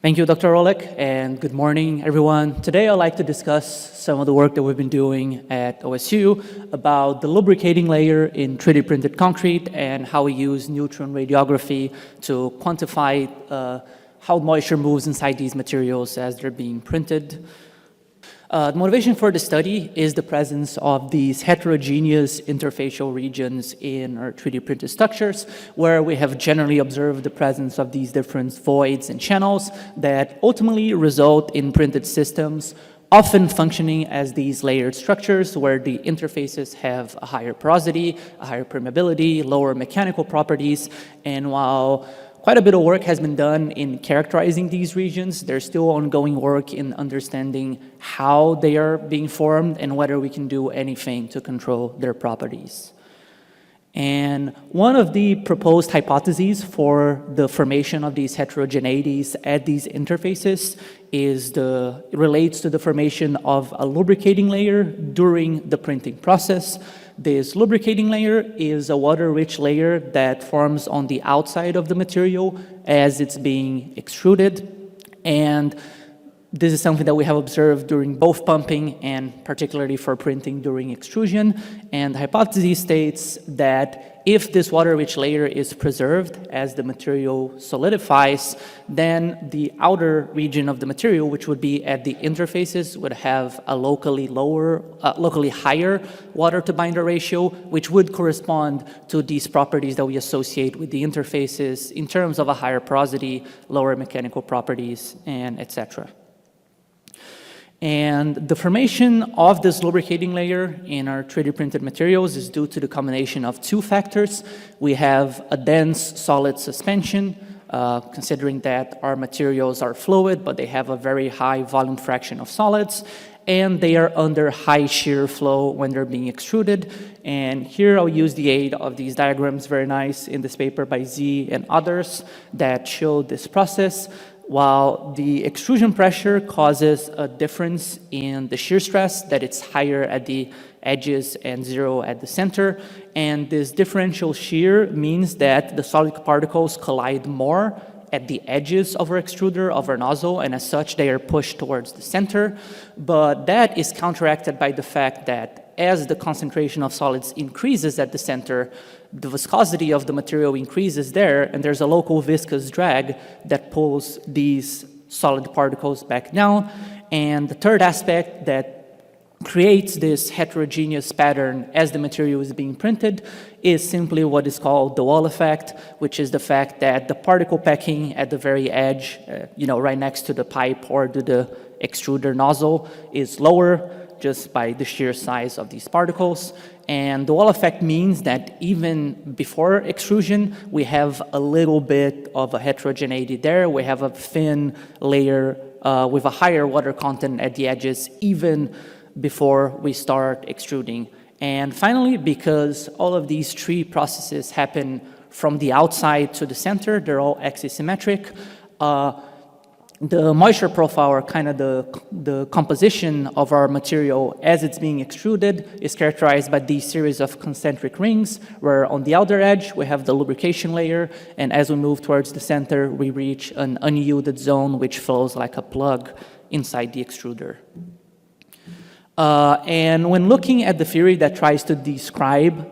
Thank you, Dr. Olek, and good morning, everyone. Today, I'd like to discuss some of the work that we've been doing at OSU about the lubricating layer in 3D printed concrete and how we use Neutron radiography to quantify how moisture moves inside these materials as they're being printed. The motivation for the study is the presence of these heterogeneous interfacial regions in our 3D printed structures, where we have generally observed the presence of these different voids and channels that ultimately result in printed systems, often functioning as these layered structures where the interfaces have a higher porosity, a higher permeability, lower mechanical properties, and while quite a bit of work has been done in characterizing these regions, there's still ongoing work in understanding how they are being formed and whether we can do anything to control their properties. And one of the proposed hypotheses for the formation of these heterogeneities at these interfaces relates to the formation of a lubricating layer during the printing process. This lubricating layer is a water-rich layer that forms on the outside of the material as it's being extruded. And this is something that we have observed during both pumping and particularly for printing during extrusion. And the hypothesis states that if this water-rich layer is preserved as the material solidifies, then the outer region of the material, which would be at the interfaces, would have a locally higher water-to-binder ratio, which would correspond to these properties that we associate with the interfaces in terms of a higher porosity, lower mechanical properties, and etc. And the formation of this lubricating layer in our 3D printed materials is due to the combination of two factors. We have a dense solid suspension, considering that our materials are fluid, but they have a very high volume fraction of solids, and they are under high shear flow when they're being extruded. And here I'll use the aid of these diagrams, very nice, in this paper by Z and others that show this process. While the extrusion pressure causes a difference in the shear stress, that it's higher at the edges and zero at the center. And this differential shear means that the solid particles collide more at the edges of our extruder, of our nozzle, and as such, they are pushed towards the center. But that is counteracted by the fact that as the concentration of solids increases at the center, the viscosity of the material increases there, and there's a local viscous drag that pulls these solid particles back down. And the third aspect that creates this heterogeneous pattern as the material is being printed is simply what is called the wall effect, which is the fact that the particle packing at the very edge, right next to the pipe or to the extruder nozzle is lower just by the sheer size of these particles. And the wall effect means that even before extrusion, we have a little bit of a heterogeneity there. We have a thin layer with a higher water content at the edges, even before we start extruding. And finally, because all of these three processes happen from the outside to the center, they're all axisymmetric, the moisture profile, or kind of the composition of our material as it's being extruded, is characterized by these series of concentric rings, where on the outer edge we have the lubrication layer, and as we move towards the center, we reach an unyielded zone which flows like a plug inside the extruder. And when looking at the theory that tries to describe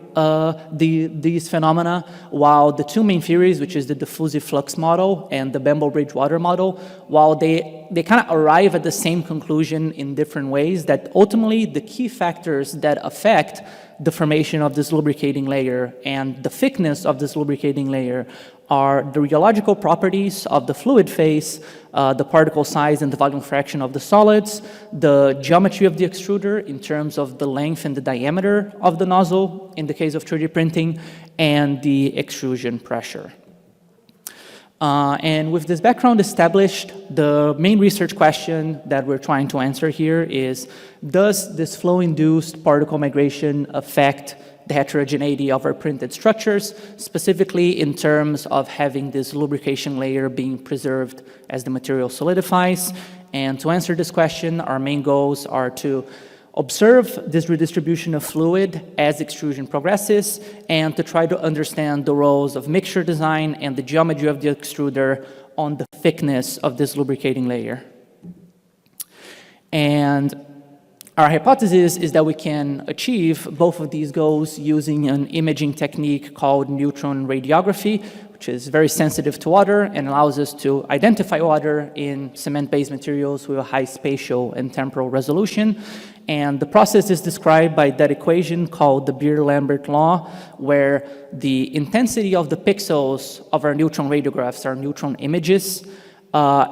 these phenomena, while the two main theories, which is the diffusive flux model and the Bamble-Bridgewater model, while they kind of arrive at the same conclusion in different ways, that ultimately the key factors that affect the formation of this lubricating layer and the thickness of this lubricating layer are the rheological properties of the fluid phase, the particle size and the volume fraction of the solids, the geometry of the extruder in terms of the length and the diameter of the nozzle in the case of 3D printing, and the extrusion pressure. And with this background established, the main research question that we're trying to answer here is, does this flow-induced particle migration affect the heterogeneity of our printed structures, specifically in terms of having this lubrication layer being preserved as the material solidifies? And to answer this question, our main goals are to observe this redistribution of fluid as extrusion progresses, and to try to understand the roles of mixture design and the geometry of the extruder on the thickness of this lubricating layer. And our hypothesis is that we can achieve both of these goals using an imaging technique called Neutron radiography, which is very sensitive to water and allows us to identify water in cement-based materials with a high spatial and temporal resolution. And the process is described by that equation called the Beer-Lambert law, where the intensity of the pixels of our neutron radiographs, our neutron images,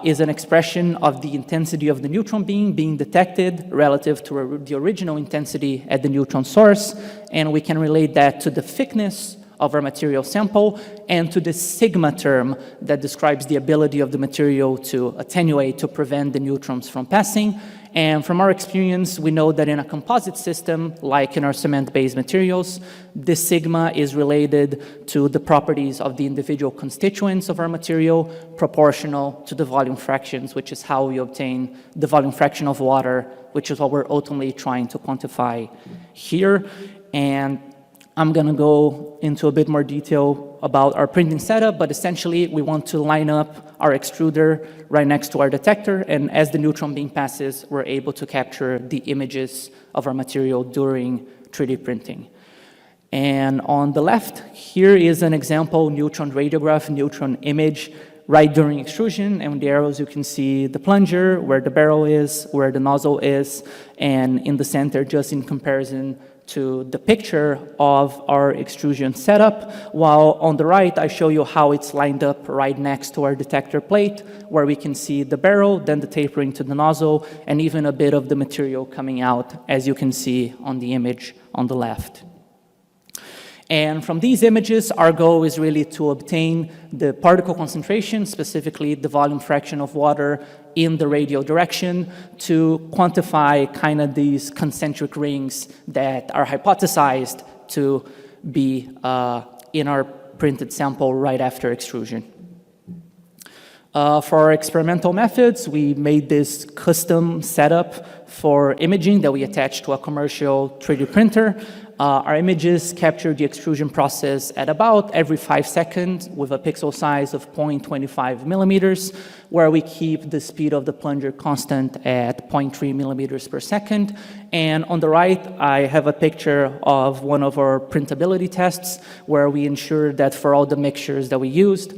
is an expression of the intensity of the neutron being detected relative to the original intensity at the neutron source, and we can relate that to the thickness of our material sample and to the sigma term that describes the ability of the material to attenuate, to prevent the neutrons from passing. And from our experience, we know that in a composite system, like in our cement-based materials, this sigma is related to the properties of the individual constituents of our material, proportional to the volume fractions, which is how we obtain the volume fraction of water, which is what we're ultimately trying to quantify here. And I'm going to go into a bit more detail about our printing setup, but essentially we want to line up our extruder right next to our detector, and as the neutron beam passes, we're able to capture the images of our material during 3D printing. And on the left, here is an example neutron radiograph, neutron image, right during extrusion, and with the arrows you can see the plunger, where the barrel is, where the nozzle is, and in the center, just in comparison to the picture of our extrusion setup, while on the right I show you how it's lined up right next to our detector plate, where we can see the barrel, then the tapering to the nozzle, and even a bit of the material coming out, as you can see on the image on the left. And from these images, our goal is really to obtain the particle concentration, specifically the volume fraction of water in the radial direction, to quantify kind of these concentric rings that are hypothesized to be in our printed sample right after extrusion. For our experimental methods, we made this custom setup for imaging that we attached to a commercial 3D printer. Our images capture the extrusion process at about every 5 seconds with a pixel size of 0.25 millimeters, where we keep the speed of the plunger constant at 0.3 millimeters per second. And on the right, I have a picture of one of our printability tests where we ensured that for all the mixtures that we used,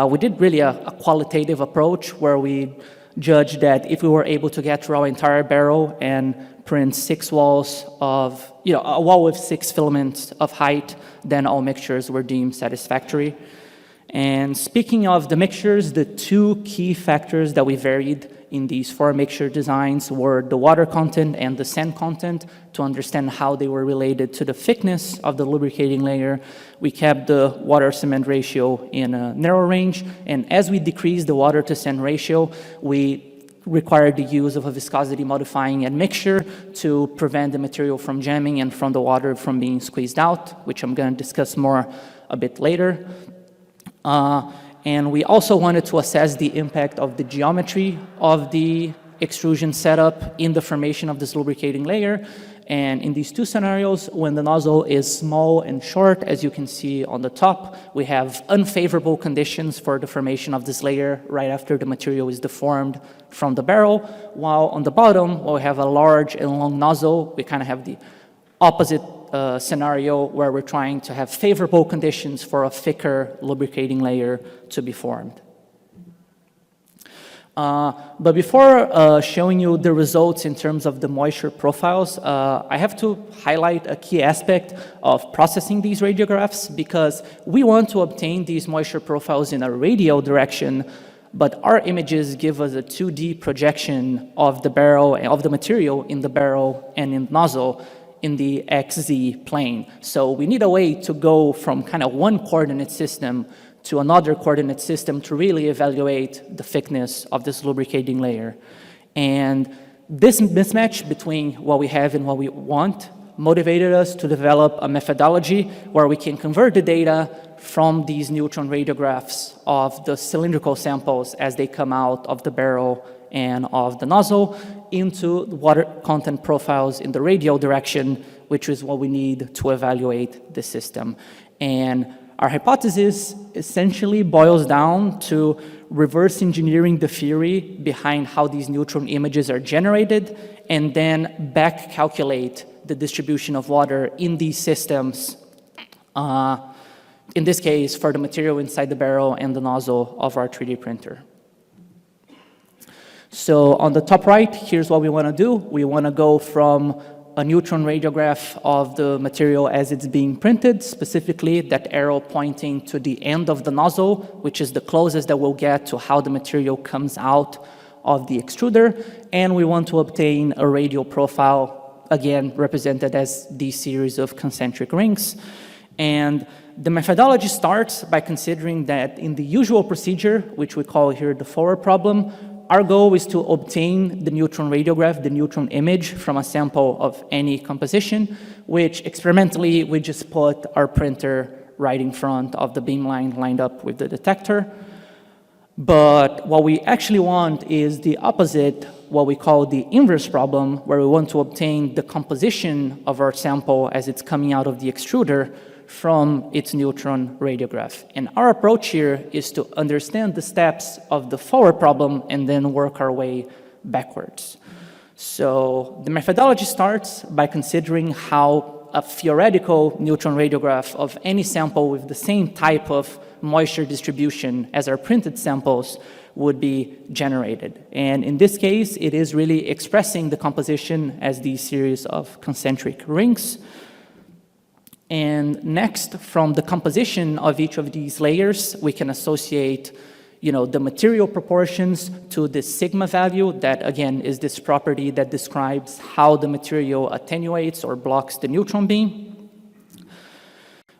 we did really a qualitative approach where we judged that if we were able to get through our entire barrel and print 6 walls of, a wall with 6 filaments of height, then all mixtures were deemed satisfactory. And speaking of the mixtures, the 2 key factors that we varied in these 4 mixture designs were the water content and the sand content. To understand how they were related to the thickness of the lubricating layer, we kept the water-cement ratio in a narrow range, and as we decreased the water-to-sand ratio, we required the use of a viscosity modifying admixture to prevent the material from jamming and from the water from being squeezed out, which I'm going to discuss more a bit later. And we also wanted to assess the impact of the geometry of the extrusion setup in the formation of this lubricating layer. And in these 2 scenarios, when the nozzle is small and short, as you can see on the top, we have unfavorable conditions for the formation of this layer right after the material is deformed from the barrel, while on the bottom, where we have a large and long nozzle, we kind of have the opposite scenario where we're trying to have favorable conditions for a thicker lubricating layer to be formed. But before showing you the results in terms of the moisture profiles, I have to highlight a key aspect of processing these radiographs, because we want to obtain these moisture profiles in a radial direction, but our images give us a 2D projection of the barrel, of the material in the barrel and in the nozzle in the XZ plane. So we need a way to go from kind of one coordinate system to another coordinate system to really evaluate the thickness of this lubricating layer. And this mismatch between what we have and what we want motivated us to develop a methodology where we can convert the data from these neutron radiographs of the cylindrical samples as they come out of the barrel and of the nozzle into water content profiles in the radial direction, which is what we need to evaluate the system. And Our hypothesis essentially boils down to reverse engineering the theory behind how these neutron images are generated, and then back calculate the distribution of water in these systems, in this case for the material inside the barrel and the nozzle of our 3D printer. So on the top right, here's what we want to do. We want to go from a neutron radiograph of the material as it's being printed, specifically that arrow pointing to the end of the nozzle, which is the closest that we'll get to how the material comes out of the extruder. And we want to obtain a radial profile, again, represented as these series of concentric rings. And the methodology starts by considering that in the usual procedure, which we call here the forward problem, our goal is to obtain the neutron radiograph, the neutron image from a sample of any composition, which experimentally we just put our printer right in front of the beamline lined up with the detector. But what we actually want is the opposite, what we call the inverse problem, where we want to obtain the composition of our sample as it's coming out of the extruder from its neutron radiograph. And our approach here is to understand the steps of the forward problem and then work our way backwards. So the methodology starts by considering how a theoretical neutron radiograph of any sample with the same type of moisture distribution as our printed samples would be generated. And in this case, it is really expressing the composition as these series of concentric rings. And next, from the composition of each of these layers, we can associate, the material proportions to the sigma value. That, again, is this property that describes how the material attenuates or blocks the neutron beam.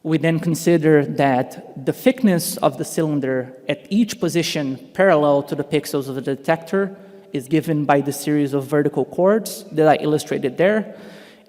We then consider that the thickness of the cylinder at each position parallel to the pixels of the detector is given by the series of vertical chords that I illustrated there.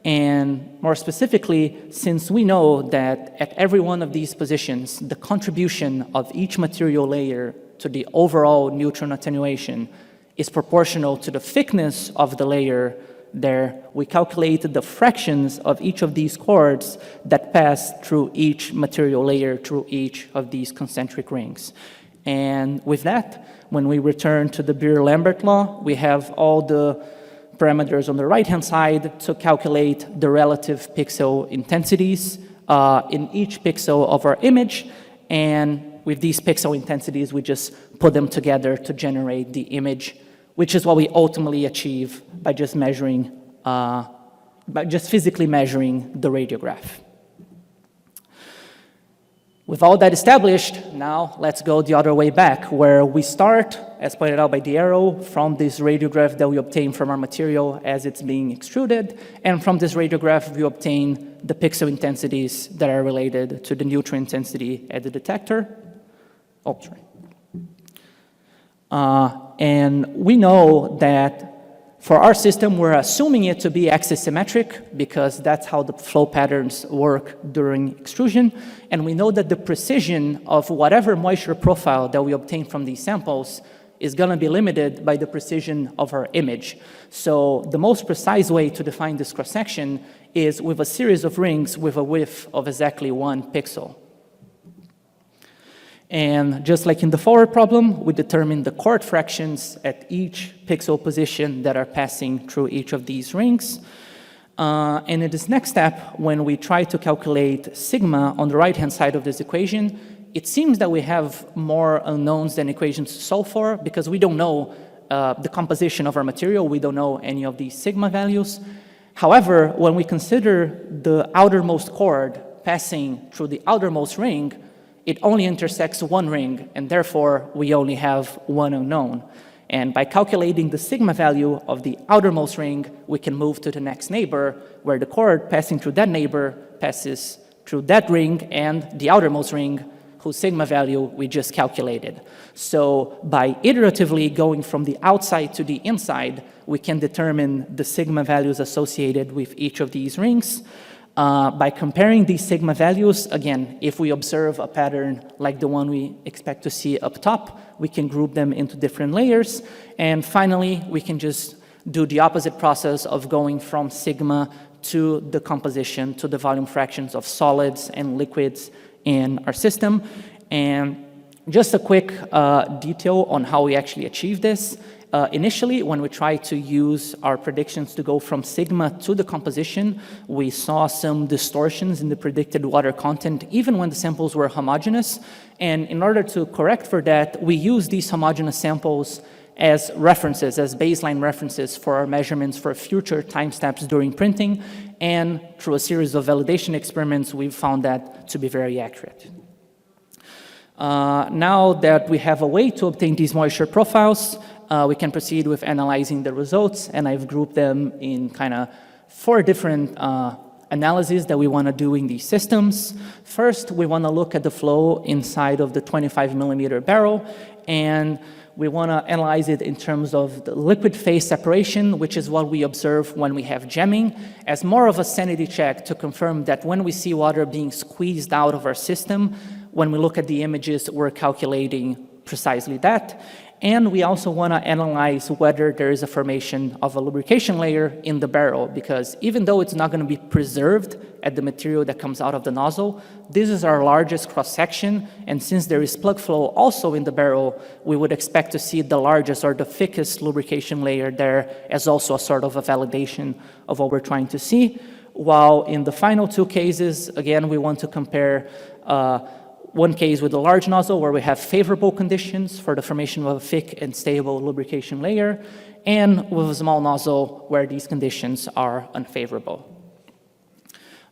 And more specifically, since we know that at every one of these positions, the contribution of each material layer to the overall neutron attenuation is proportional to the thickness of the layer there, we calculated the fractions of each of these chords that pass through each material layer, through each of these concentric rings. And with that, when we return to the Beer-Lambert law, we have all the parameters on the right-hand side to calculate the relative pixel intensities in each pixel of our image. And with these pixel intensities, we just put them together to generate the image, which is what we ultimately achieve by just measuring, by just physically measuring the radiograph. With all that established, now let's go the other way back, where we start, as pointed out by the arrow, from this radiograph that we obtain from our material as it's being extruded, and from this radiograph we obtain the pixel intensities that are related to the neutron intensity at the detector. Oh, sorry. And we know that for our system, we're assuming it to be axisymmetric because that's how the flow patterns work during extrusion. And we know that the precision of whatever moisture profile that we obtain from these samples is going to be limited by the precision of our image. So the most precise way to define this cross-section is with a series of rings with a width of exactly 1 pixel. And just like in the forward problem, we determine the chord fractions at each pixel position that are passing through each of these rings. And in this next step, when we try to calculate sigma on the right-hand side of this equation, it seems that we have more unknowns than equations to solve for because we don't know the composition of our material. We don't know any of these sigma values. However, when we consider the outermost chord passing through the outermost ring, it only intersects 1 ring, and therefore we only have 1 unknown. And by calculating the sigma value of the outermost ring, we can move to the next neighbor, where the chord passing through that neighbor passes through that ring and the outermost ring, whose sigma value we just calculated. So by iteratively going from the outside to the inside, we can determine the sigma values associated with each of these rings. By comparing these sigma values, again, if we observe a pattern like the one we expect to see up top, we can group them into different layers. And finally, we can just do the opposite process of going from sigma to the composition, to the volume fractions of solids and liquids in our system. And just a quick detail on how we actually achieve this. Initially, when we tried to use our predictions to go from sigma to the composition, we saw some distortions in the predicted water content, even when the samples were homogeneous. And in order to correct for that, we used these homogeneous samples as references, as baseline references for our measurements for future time steps during printing. And through a series of validation experiments, we've found that to be very accurate. Now that we have a way to obtain these moisture profiles, we can proceed with analyzing the results, and I've grouped them in kind of 4 different analyses that we want to do in these systems. First, we want to look at the flow inside of the 25 millimeter barrel, and we want to analyze it in terms of the liquid phase separation, which is what we observe when we have jamming, as more of a sanity check to confirm that when we see water being squeezed out of our system, when we look at the images, we're calculating precisely that. And we also want to analyze whether there is a formation of a lubrication layer in the barrel, because even though it's not going to be preserved at the material that comes out of the nozzle, this is our largest cross-section, and since there is plug flow also in the barrel, we would expect to see the largest or the thickest lubrication layer there as also a sort of a validation of what we're trying to see. While in the final 2 cases, again, we want to compare one case with a large nozzle where we have favorable conditions for the formation of a thick and stable lubrication layer, and with a small nozzle where these conditions are unfavorable.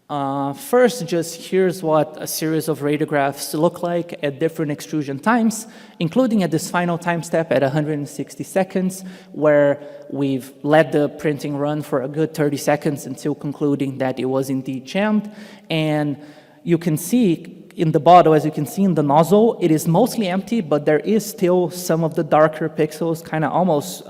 First, just here's what a series of radiographs look like at different extrusion times, including at this final time step at 160 seconds, where we've let the printing run for a good 30 seconds until concluding that it was indeed jammed. And you can see in the bottle, as you can see in the nozzle, it is mostly empty, but there is still some of the darker pixels kind of almost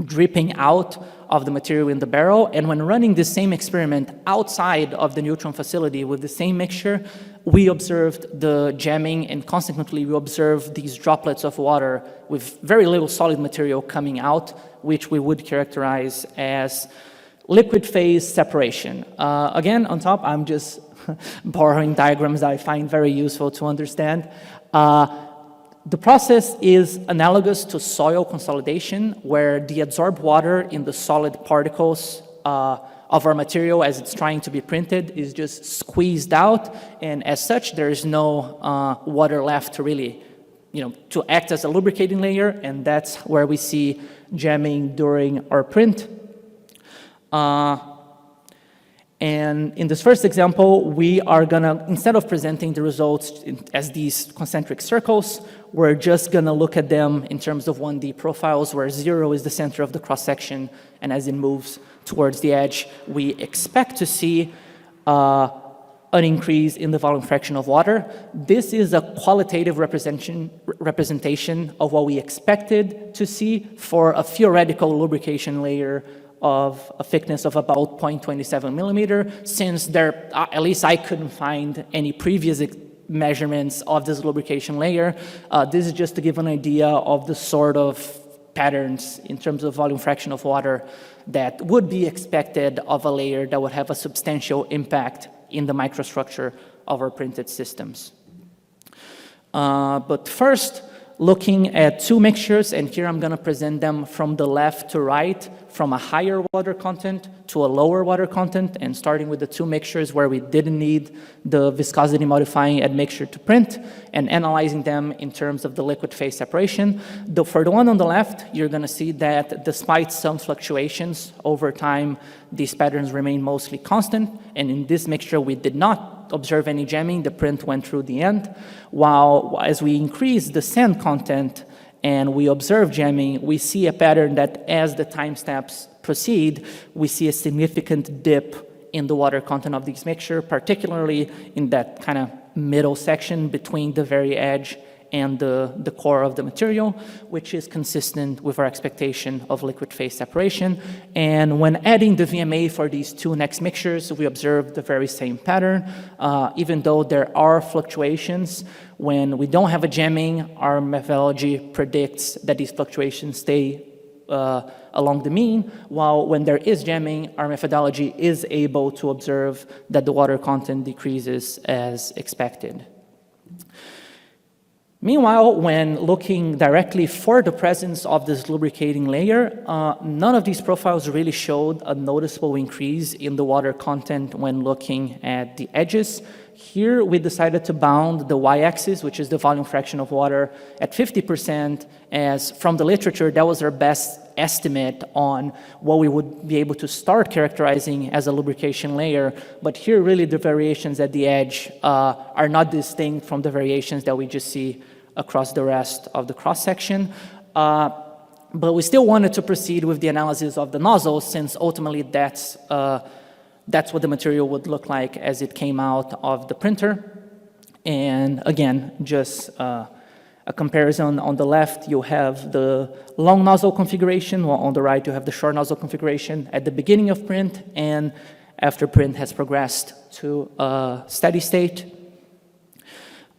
dripping out of the material in the barrel. And when running the same experiment outside of the Neutron facility with the same mixture, we observed the jamming, and consequently we observed these droplets of water with very little solid material coming out, which we would characterize as liquid phase separation. Again, on top, I'm just borrowing diagrams that I find very useful to understand. The process is analogous to soil consolidation, where the adsorbed water in the solid particles of our material as it's trying to be printed is just squeezed out, and as such, there is no water left to really, to act as a lubricating layer, and that's where we see jamming during our print. And in this first example, we are gonna, instead of presenting the results as these concentric circles, we're just gonna look at them in terms of 1D profiles, where 0 is the center of the cross-section, and as it moves towards the edge, we expect to see an increase in the volume fraction of water. This is a qualitative representation of what we expected to see for a theoretical lubrication layer of a thickness of about 0.27 millimeter, since there, at least I couldn't find any previous measurements of this lubrication layer. This is just to give an idea of the sort of patterns in terms of volume fraction of water that would be expected of a layer that would have a substantial impact in the microstructure of our printed systems. But first, looking at 2 mixtures, and here I'm going to present them from the left to right, from a higher water content to a lower water content, and starting with the 2 mixtures where we didn't need the viscosity modifying admixture to print, and analyzing them in terms of the liquid phase separation. For the one on the left, you're going to see that despite some fluctuations over time, these patterns remain mostly constant, and in this mixture we did not observe any jamming. The print went through the end, while as we increase the sand content and we observe jamming, we see a pattern that as the time steps proceed, we see a significant dip in the water content of this mixture, particularly in that kind of middle section between the very edge and the core of the material, which is consistent with our expectation of liquid phase separation. And when adding the VMA for these 2 next mixtures, we observe the very same pattern. Even though there are fluctuations, when we don't have a jamming, our methodology predicts that these fluctuations stay a along the mean, while when there is jamming, our methodology is able to observe that the water content decreases as expected. Meanwhile, when looking directly for the presence of this lubricating layer, none of these profiles really showed a noticeable increase in the water content when looking at the edges. Here, we decided to bound the y-axis, which is the volume fraction of water, at 50%, as from the literature, that was our best estimate on what we would be able to start characterizing as a lubrication layer. But here, really, the variations at the edge are not distinct from the variations that we just see across the rest of the cross-section. But we still wanted to proceed with the analysis of the nozzle, since ultimately that's what the material would look like as it came out of the printer. And again, just a comparison. On the left, you have the long nozzle configuration, while on the right, you have the short nozzle configuration at the beginning of print and after print has progressed to a steady state.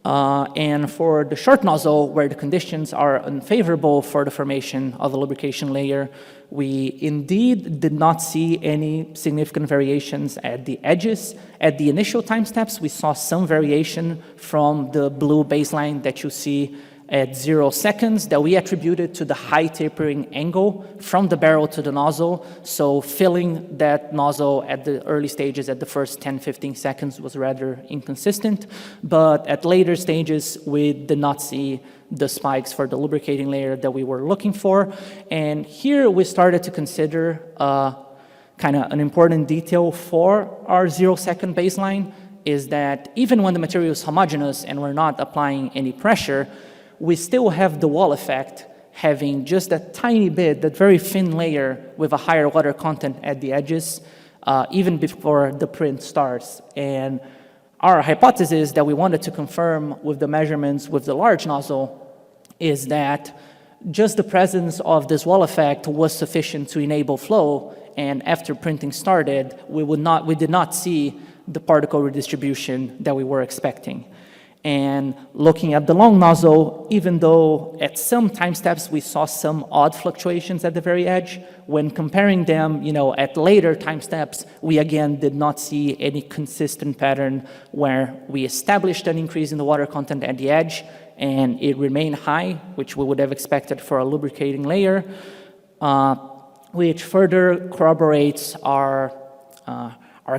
And for the short nozzle, where the conditions are unfavorable for the formation of a lubrication layer, we indeed did not see any significant variations at the edges. At the initial time steps, we saw some variation from the blue baseline that you see at 0 seconds that we attributed to the high tapering angle from the barrel to the nozzle. So filling that nozzle at the early stages at the first 10-15 seconds was rather inconsistent. But at later stages, we did not see the spikes for the lubricating layer that we were looking for. And here we started to consider kind of an important detail for our 0-second baseline is that even when the material is homogeneous and we're not applying any pressure, we still have the wall effect having just a tiny bit, that very thin layer with a higher water content at the edges, even before the print starts. And our hypothesis that we wanted to confirm with the measurements with the large nozzle is that just the presence of this wall effect was sufficient to enable flow, and after printing started, we did not see the particle redistribution that we were expecting. And looking at the long nozzle, even though at some time steps we saw some odd fluctuations at the very edge, when comparing them, at later time steps, we again did not see any consistent pattern where we established an increase in the water content at the edge and it remained high, which we would have expected for a lubricating layer, which further corroborates our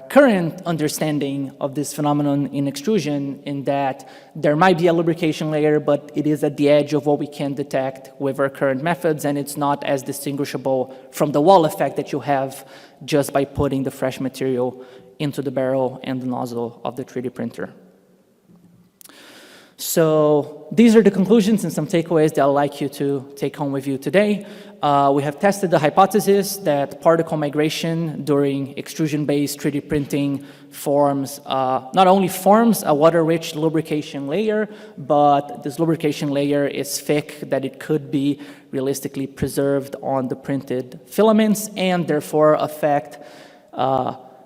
current understanding of this phenomenon in extrusion, in that there might be a lubrication layer, but it is at the edge of what we can detect with our current methods, and it's not as distinguishable from the wall effect that you have just by putting the fresh material into the barrel and the nozzle of the 3D printer. So these are the conclusions and some takeaways that I'd like you to take home with you today. We have tested the hypothesis that particle migration during extrusion-based 3D printing not only forms a water-rich lubrication layer, but this lubrication layer is thick that it could be realistically preserved on the printed filaments and therefore affect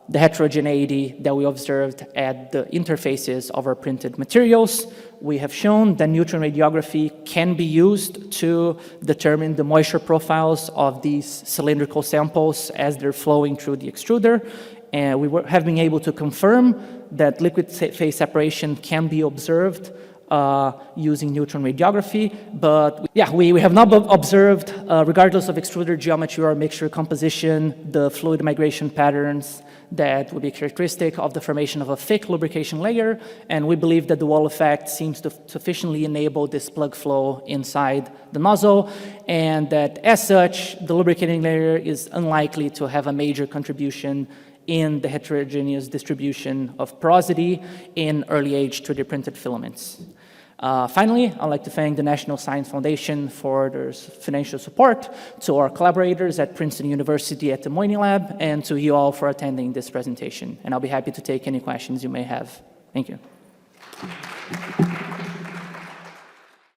the heterogeneity that we observed at the interfaces of our printed materials. We have shown that Neutron radiography can be used to determine the moisture profiles of these cylindrical samples as they're flowing through the extruder. And we have been able to confirm that liquid phase separation can be observed using Neutron radiography, but yeah, we have not observed, regardless of extruder geometry or mixture composition, the fluid migration patterns that would be characteristic of the formation of a thick lubrication layer, and we believe that the wall effect seems to sufficiently enable this plug flow inside the nozzle, and that as such, the lubricating layer is unlikely to have a major contribution in the heterogeneous distribution of porosity in early-age 3D printed filaments. Finally, I'd like to thank the National Science Foundation for their financial support, to our collaborators at Princeton University at the Moyni Lab, and to you all for attending this presentation. And I'll be happy to take any questions you may have. Thank you.